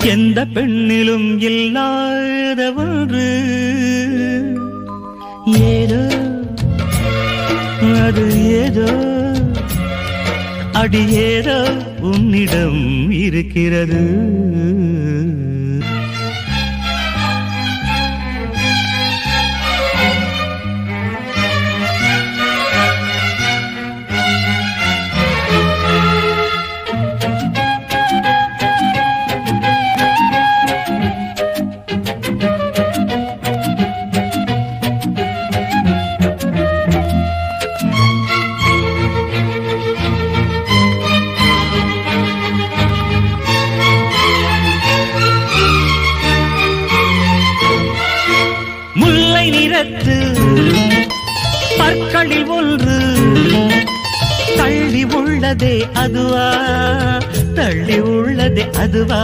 எந்த பெண்ணிலும் இல்லாத ஒன்று ஏதோ அது ஏதோ அடி ஏதோ உன்னிடம் இருக்கிறது. முல்லை நிறத்து பற்களில் ஒன்று தள்ளி உள்ளதே அதுவா, தள்ளி உள்ளதே அதுவா.